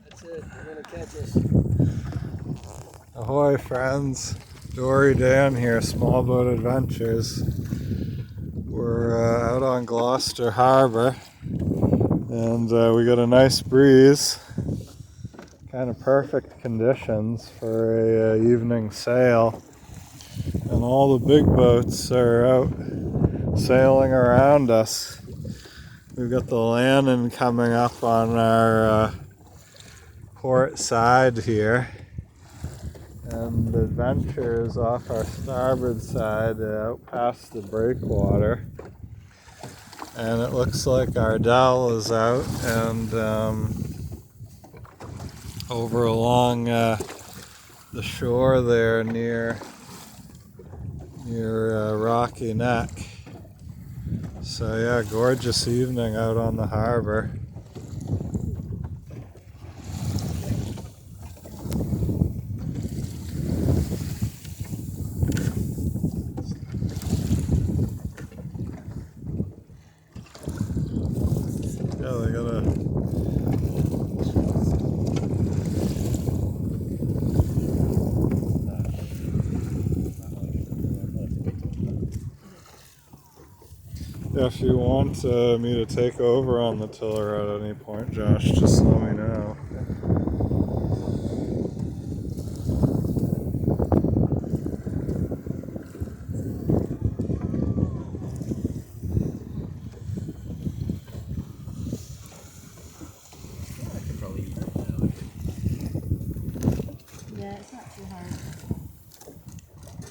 That's it. We're gonna catch us. Ahoy, friends. Dory Dan here, Small Boat Adventures. We're out on Gloucester Harbor, and we got a nice breeze. Kind of perfect conditions for a evening sail. And all the big boats are out sailing around us. We've got the Lannon coming up on our port side here. And the Adventure is off our starboard side, out past the breakwater. And it looks like Ardell is out, and over along the shore there near Rocky Neck. So yeah, gorgeous evening out on the harbor. Yeah, they got a if you want me to take over on the tiller at any point, Josh, just let me know. Yeah, it's not too hard.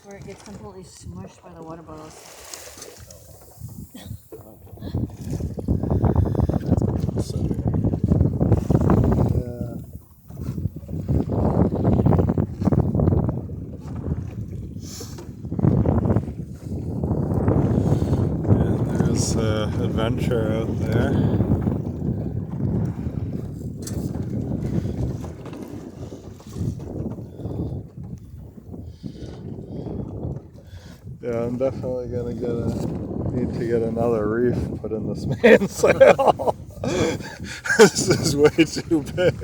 Where it gets completely smushed by the water bottles. Adventure out there. Yeah, I'm definitely gonna need to get another reef put in this mainsail. This is way too big.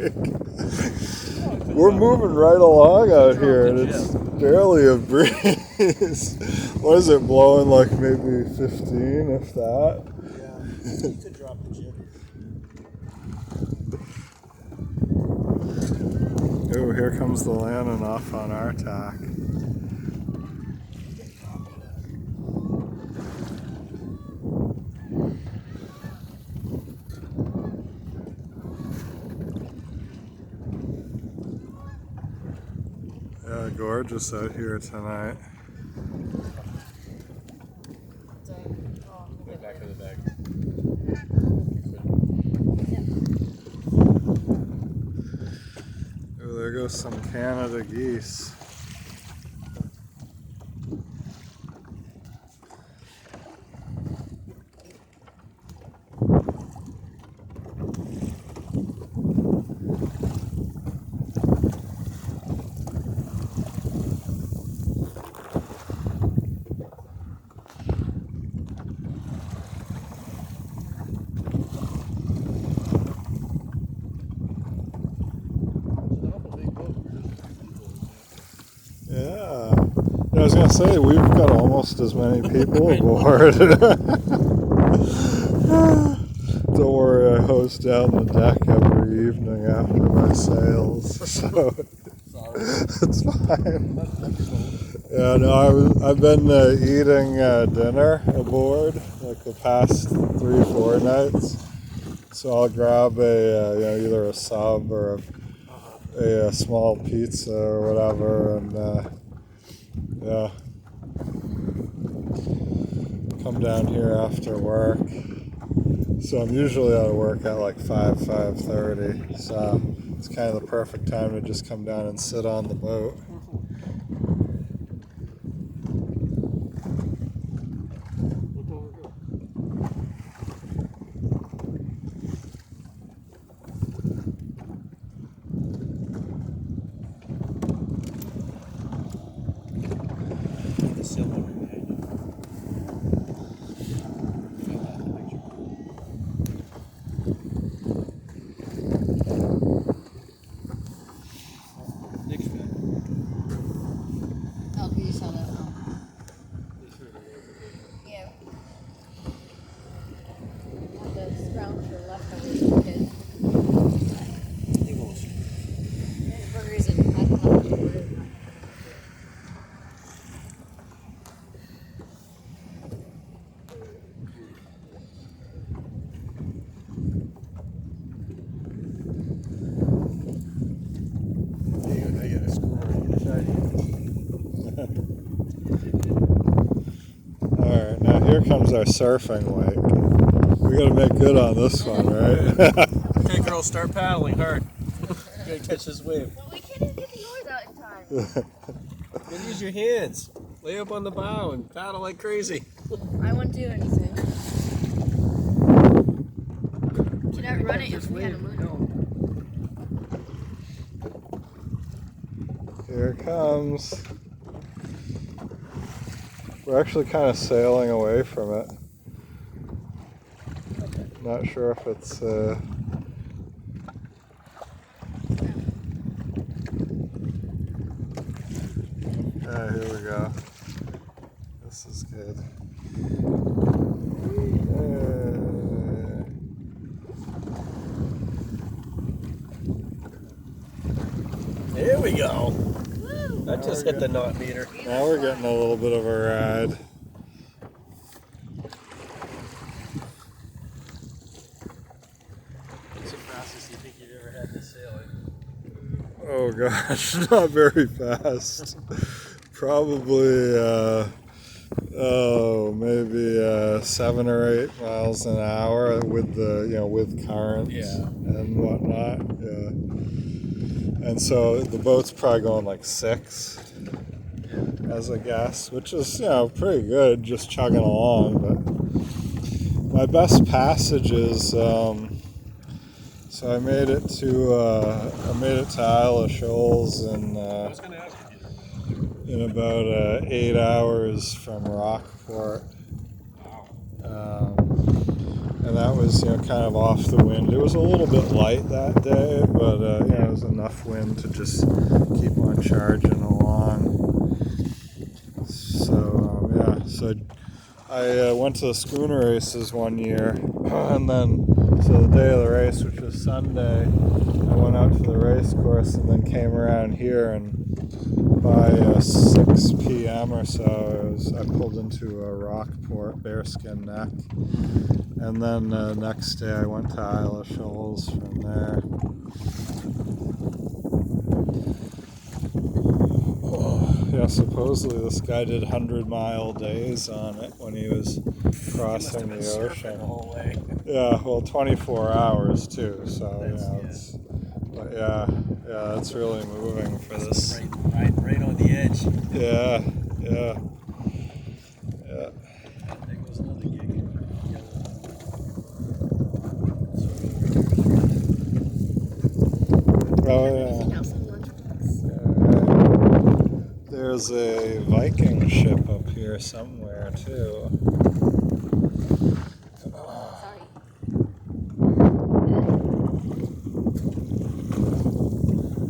We're moving right along out here, and it's barely a breeze. What is it, blowing like maybe 15, if that? Yeah, you could drop the jib. Oh, here comes the Lannon off on our tack. Yeah, gorgeous out here tonight. Go back to the bag. Oh, there goes some Canada geese. Yeah. I was going to say, we've got almost as many people aboard. Don't worry, I hose down the deck every evening after my sails, so it's fine. Yeah, no, I've been eating dinner aboard like the past 3-4 nights. So I'll grab a either a sub or a small pizza or whatever, and yeah, come down here after work. So I'm usually out of work at like 5:30. So it's kind of the perfect time to just come down and sit on the boat. here comes our surfing lake. We gotta make good on this one, right? Okay, girls, start paddling hard. You're gonna catch this wave. Well, we can't even get the oars out in time. You use your hands. Lay up on the bow and paddle like crazy. I won't do anything. Cannot run it if we had a moon. Here it comes. We're actually kind of sailing away from it. Not sure if it's here we go. This is good. There we go. That just hit the knot meter. Now we're getting a little bit of a ride. What's the fastest you think you've ever had this sailing? Oh gosh, not very fast. Probably, maybe 7 or 8 miles an hour with the, with currents and whatnot. Yeah. And so the boat's probably going like 6 as a guess, which is, pretty good, just chugging along. But my best passages, so I made it to Isle of Shoals and. I was going to ask you. In about 8 hours from Rockport. And that was, kind of off the wind. It was a little bit light that day, but, it was enough wind to just keep on charging along. So, so I went to the schooner races one year, and then, so the day of the race, which was Sunday, I went out to the race course and then came around here, and by 6 p.m. or so, I pulled into a Rockport Bearskin Neck, and then next day I went to Isle of Shoals from there. Supposedly this guy did 100-mile days on it when he was crossing the ocean. The whole way. Yeah, well, 24 hours too. So it's really moving for this. Right on the edge. Yeah. There goes another gig. Oh yeah. There's a Viking ship up here somewhere too. Sorry.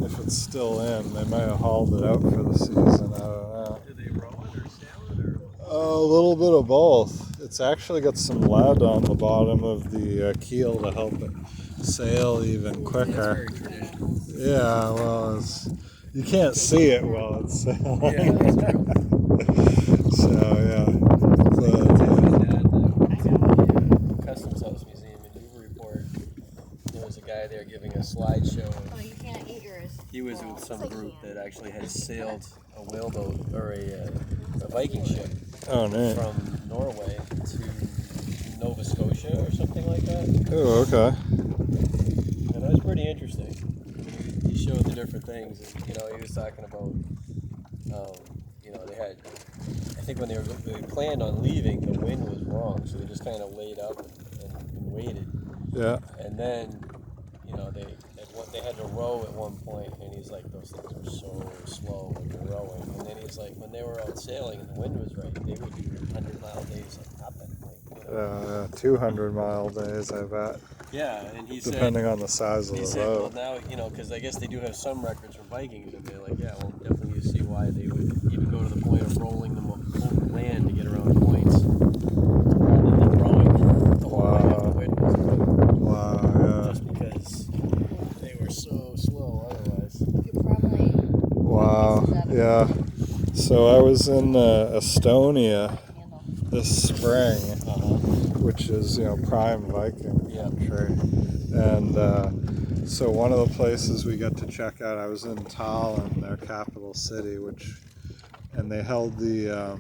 If it's still in, they might have hauled it out for the season. I don't know. Do they row it or sail it or? A little bit of both. It's actually got some lead on the bottom of the keel to help it sail even quicker. That's very traditional. Yeah, well, you can't see it while it's sailing. Yeah, that's true. So, yeah. Customs House Museum in Newburyport, there was a guy there giving a slideshow. Oh, you can't eat yours. He was with some group that actually had sailed a whaleboat or a Viking ship from Norway to Nova Scotia or something like that. Oh, okay. And it was pretty interesting. He showed the different things. And, he was talking about, they had, I think when they planned on leaving, the wind was wrong, so they just kind of laid up and waited. Yeah. And then, they had to row at one point, and he's like, those things were so slow when you're rowing. And then he's like, when they were out sailing and the wind was right, they would do 100-mile days like nothing. 200-mile days, I bet. Yeah, and he said, depending on the size of the boat. Well, now, because I guess they do have some records from Vikings, and they're like, definitely you see why they would even go to the point of rolling them over land to get around points rather than rowing the whole way if the wind was good. Wow, yeah. Just because they were so slow otherwise. You could probably. Wow, yeah. So I was in Estonia this spring, which is, prime Viking country. And so one of the places we got to check out, I was in Tallinn, their capital city, and they held the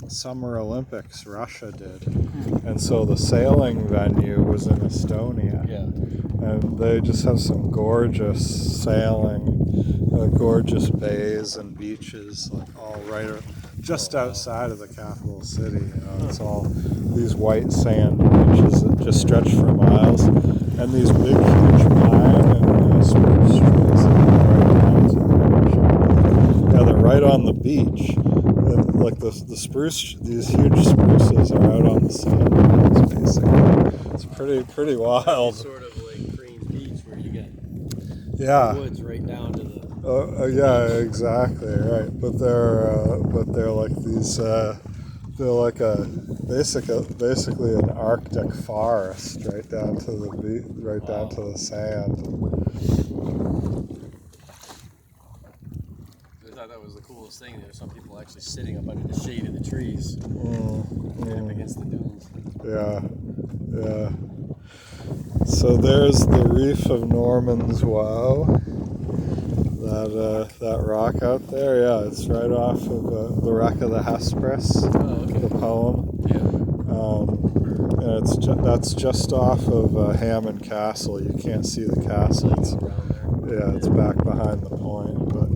Summer Olympics Russia did. And so the sailing venue was in Estonia. Yeah. And they just have some gorgeous sailing, gorgeous bays and beaches, like all right just outside of the capital city. You know, it's all these white sand beaches that just stretch for miles, and these big, huge pine and spruce trees that go right down to the ocean. Yeah, they're right on the beach. Like the spruce, these huge spruces are out on the sand dunes, basically. It's pretty wild. Sort of like Crane Beach, where you get woods right down to the. Yeah, exactly right. But they're like these. They're like basically an Arctic forest right down to the down to the sand. I thought that was the coolest thing. There were some people actually sitting up under the shade of the trees, up against the dunes. Yeah. So there's the reef of Norman's Wow. That rock out there, yeah, it's right off of the wreck of the Hesperus, the poem. Yeah. And that's just off of Hammond Castle. You can't see the castle. It's back behind the point, but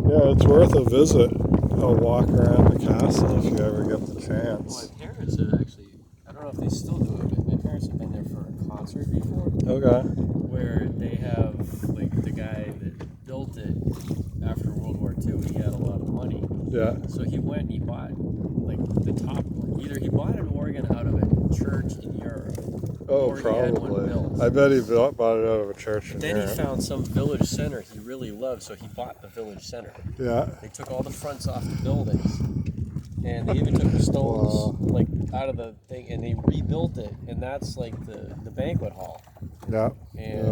yeah, it's worth a visit. A walk around the castle if you ever get the chance. My parents have actually, I don't know if they still do it, but my parents have been there for a concert before. Okay. Where they have, like, the guy that built it after World War II, he had a lot of money. Yeah. So he went and he bought, like, the top one. Either he bought an organ out of a church in Europe. Oh, or he had one probably. built. I bet he bought it out of a church in Then Europe. he found some village center he really loved, so he bought the village center. Yeah. They took all the fronts off the buildings, and they even took the stones like out of the thing, and they rebuilt it, and that's like the banquet hall. Yeah. And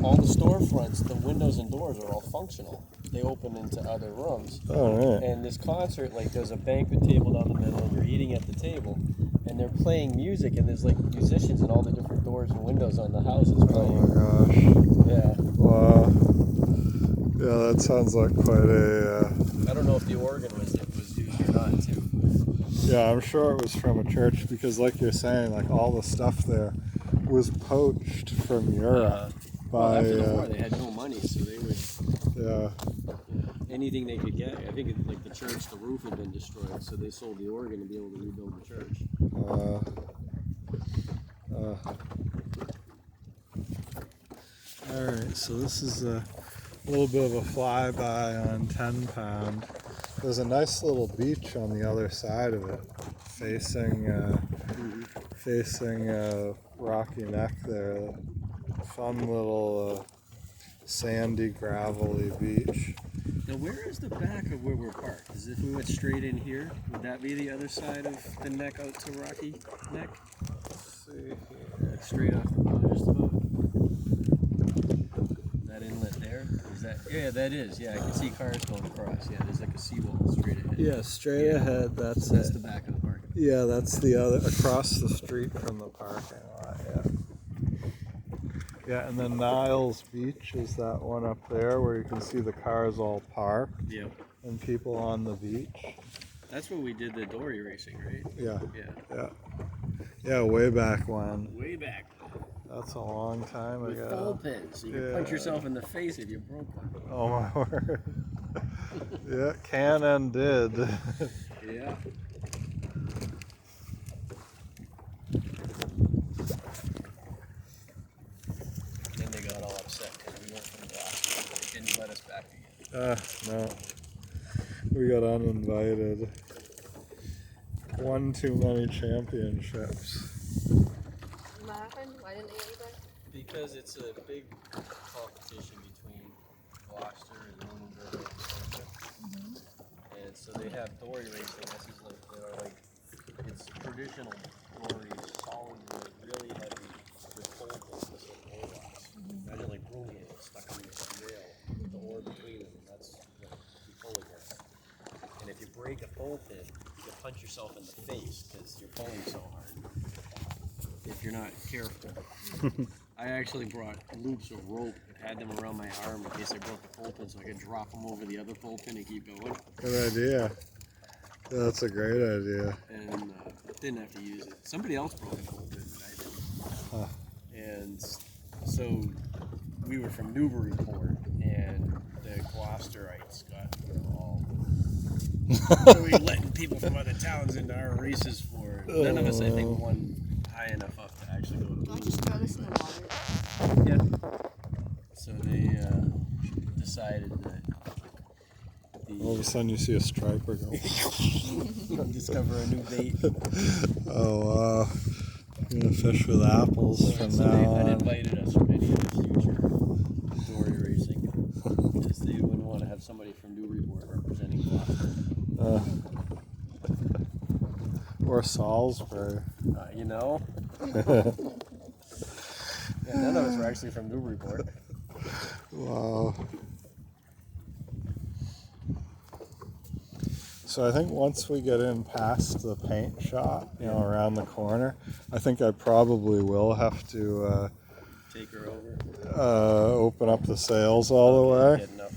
all the storefronts, the windows and doors are all functional. They open into other rooms. Oh, right. And this concert, like, there's a banquet table down the middle, and you're eating at the table, and they're playing music, and there's like musicians in all the different doors and windows on the houses playing. Oh my gosh. Yeah. Wow. Yeah, that sounds like quite a. I don't know if the organ was used or not, too. Yeah, I'm sure it was from a church because, like you're saying, like all the stuff there was poached from Europe by. After the war, they had no money, so they would. Yeah. Anything they could get. I think like the church, the roof had been destroyed, so they sold the organ to be able to rebuild the church. All right, so this is a little bit of a flyby on 10 Pound. There's a nice little beach on the other side of it, facing Rocky Neck there. Fun little sandy, gravelly beach. Now, where is the back of where we're parked? As if we went straight in here, would that be the other side of the neck out to Rocky Neck? Let's see here. Like straight off the boat, just about. That inlet there? Is that? Yeah, that is. Yeah, I can see cars going across. Yeah, there's like a seawall straight ahead. Yeah, straight ahead. That's the back of the parking lot. Yeah, that's the other across the street from the parking lot. Yeah. Yeah, and then Niles Beach is that one up there where you can see the cars all parked. Yep. And people on the beach. That's where we did the dory racing, right? Yeah. Yeah. Yeah, way back when. Way back. That's a long time With ago. ball pins. You can punch yourself in the face if you broke one. Oh my word. Yeah, can and did. Yeah. Then they got all upset because we went from Gloucester. They didn't let us back again. No. We got uninvited. One too many championships. What happened? Why didn't they let you back? Because it's a big competition between Gloucester and Lunenburg and Gloucester. And so they have dory racing. This is like, it's traditional dories, solid wood, really heavy, with pole pins, like oar rocks. Imagine like rowing it stuck on this rail with the oar between them. That's what you pull against. And if you break a pole pin, you punch yourself in the face because you're pulling so hard. If you're not careful. I actually brought loops of rope and had them around my arm in case I broke the pole pin so I could drop them over the other pole pin and keep going. Good idea. Yeah, that's a great idea. And didn't have to use it. Somebody else broke a pole pin, but I didn't. Huh. And so we were from Newburyport, and the Gloucesterites got all really letting people from other towns into our races for it. None of us, I think, won high enough up to actually go to I'll just throw this in the water. Yeah. So they decided that All of a sudden you see a striper go. discover a new bait. Oh wow. You're gonna fish with apples from So now they on. uninvited us from any of the future dory racing. Because they wouldn't want to have somebody from Newburyport representing Gloucester. Or Salisbury. You know? Yeah, none of us were actually from Newburyport. Wow. So I think once we get in past the paint shop, you know, around the corner, I think I probably will have to Take her over. open up the sails all the way Get enough,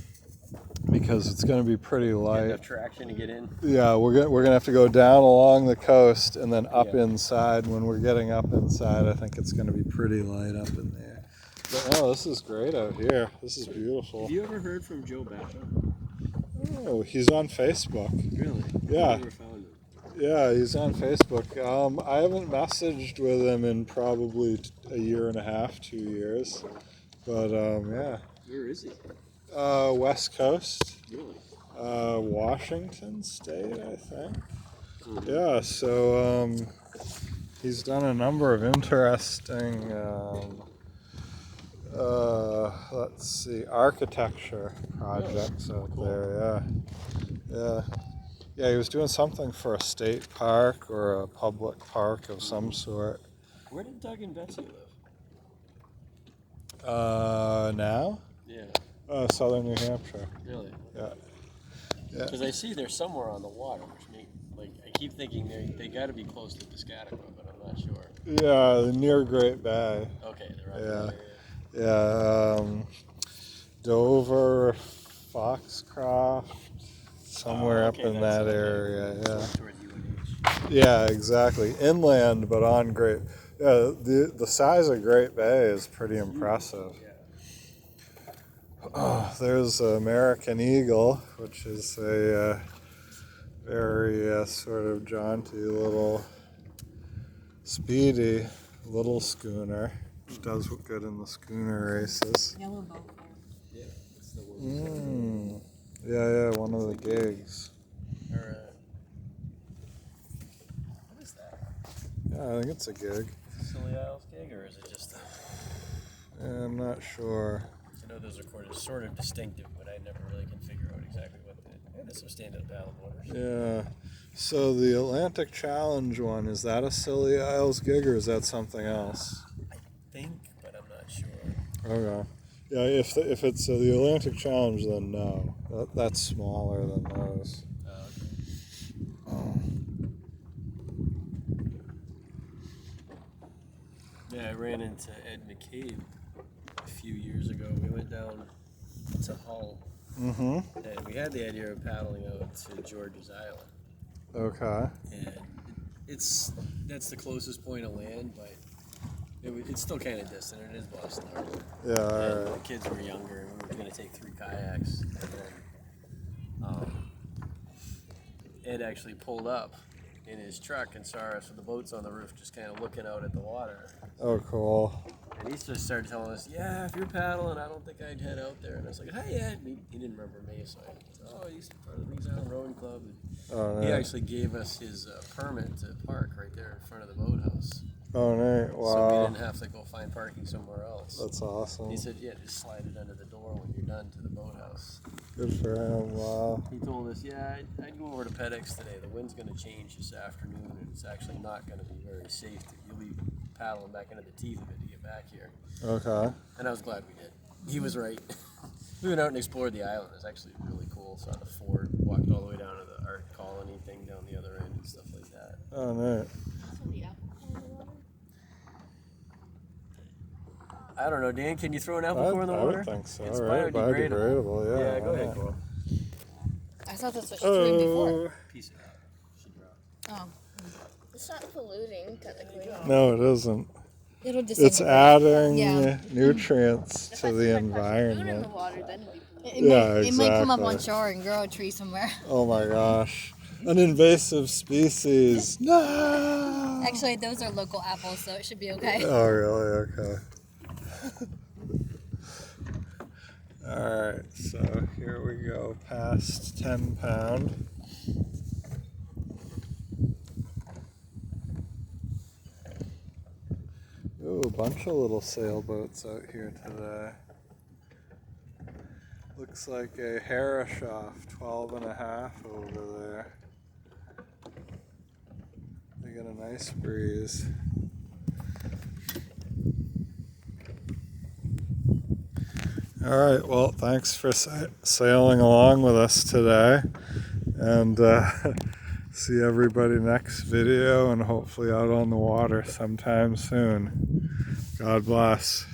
because it's going to be pretty get light. enough traction to get in. Yeah, we're gonna have to go down along the coast and then up Yeah. inside. When we're getting up inside, I think it's gonna be pretty light up in there. But no, this is great out here. This is beautiful. Have you ever heard from Joe Bacca? Oh, he's on Facebook. Really? Yeah. I never found him. Yeah, he's on Facebook. I haven't messaged with him in probably a year and a half, 2 years. But yeah. Where is he? West Coast. Really? Washington State, I think. Mhm. Yeah, so he's done a number of interesting, let's see, architecture projects out cool. there. Yeah. Yeah, he was doing something for a state park or a public park of some sort. Where did Doug and Betsy live? Now? Yeah. Southern New Hampshire. Really? Yeah. Because I see they're somewhere on the water, which means, like, I keep thinking they got to be close to Piscataqua, but I'm not sure. Yeah, near Great Bay. Okay, they're right Yeah. there. Yeah, Dover, Foxcroft, somewhere up Okay, in that's that okay. area. So Yeah, towards UNH. yeah, exactly. Inland, but on Great. Yeah, the size of Great Bay is pretty impressive. Yeah. Oh, there's American Eagle, which is a very sort of jaunty little, speedy little schooner, which does look good in the schooner races. Yellow boat. Yeah, it's the one. Yeah, one of the gigs. Or, what is that? Yeah, I think it's a gig. Silly Isles gig, or is it just a... Yeah, I'm not sure. I know those are sort of distinctive, but I never really can figure out exactly what there's some stand-up paddle boarders. Yeah. So the Atlantic Challenge one, is that a Silly Isles gig or is that something else? I think, but I'm not sure. Okay. Yeah, if it's the Atlantic Challenge, then no. That's smaller than those. Yeah, I ran into Ed McCabe a few years ago. We went down to Hull, Mm-hmm. and we had the idea of paddling out to George's Island. Okay. And that's the closest point of land, but it's still kind of distant. It is Boston Harbor. Yeah, And alright. the kids were younger, and we were going to take 3 kayaks. And then Ed actually pulled up in his truck and saw us with the boats on the roof, just kind of looking out at the water. Oh, cool. And he just started telling us, yeah, if you're paddling, I don't think I'd head out there. And I was like, hey, Ed. And he didn't remember me, so I said, oh, he's part of the Lee's Island Rowing Club. And Oh, he neat. actually gave us his permit to park right there in front of the boathouse. Oh, neat. So we Wow. didn't have to go find parking somewhere else. That's awesome. He said, yeah, just slide it under the door when you're done to the boathouse. Good for him. Wow. He told us, yeah, I'd go over to PEDX today. The wind's going to change this afternoon, and it's actually not going to be very safe. You'll be paddling back into the teeth of it to get back here. Okay. And I was glad we did. He was right. We went out and explored the island. It was actually really cool. Saw the fort, walked all the way down to the art colony thing down the other end and stuff like that. Oh, neat. So the apple in the water? I don't know, Dan. Can you throw an apple core in the I water? would think so. It's Right? Biodegradable. Yeah. Yeah, go why ahead, not? Coral. I thought that's what she threw in before. Oh. Piece it out. Should drop. Oh. It's not polluting, technically. No, it isn't. It'll It's disintegrate. adding Yeah. nutrients If to I the threw my raccoon in environment. the water, then it'd be polluted. It Yeah, might come up on exactly. shore and grow a tree somewhere. Oh my gosh. An invasive species. No! Actually, those are local apples, so it should be okay. Oh, really? Okay. Alright, so here we go, past 10 pound. Ooh, a bunch of little sailboats out here today. Looks like a Harrishoff 12 and a half over there. They got a nice breeze. Alright, well, thanks for sailing along with us today. And see everybody next video and hopefully out on the water sometime soon. God bless.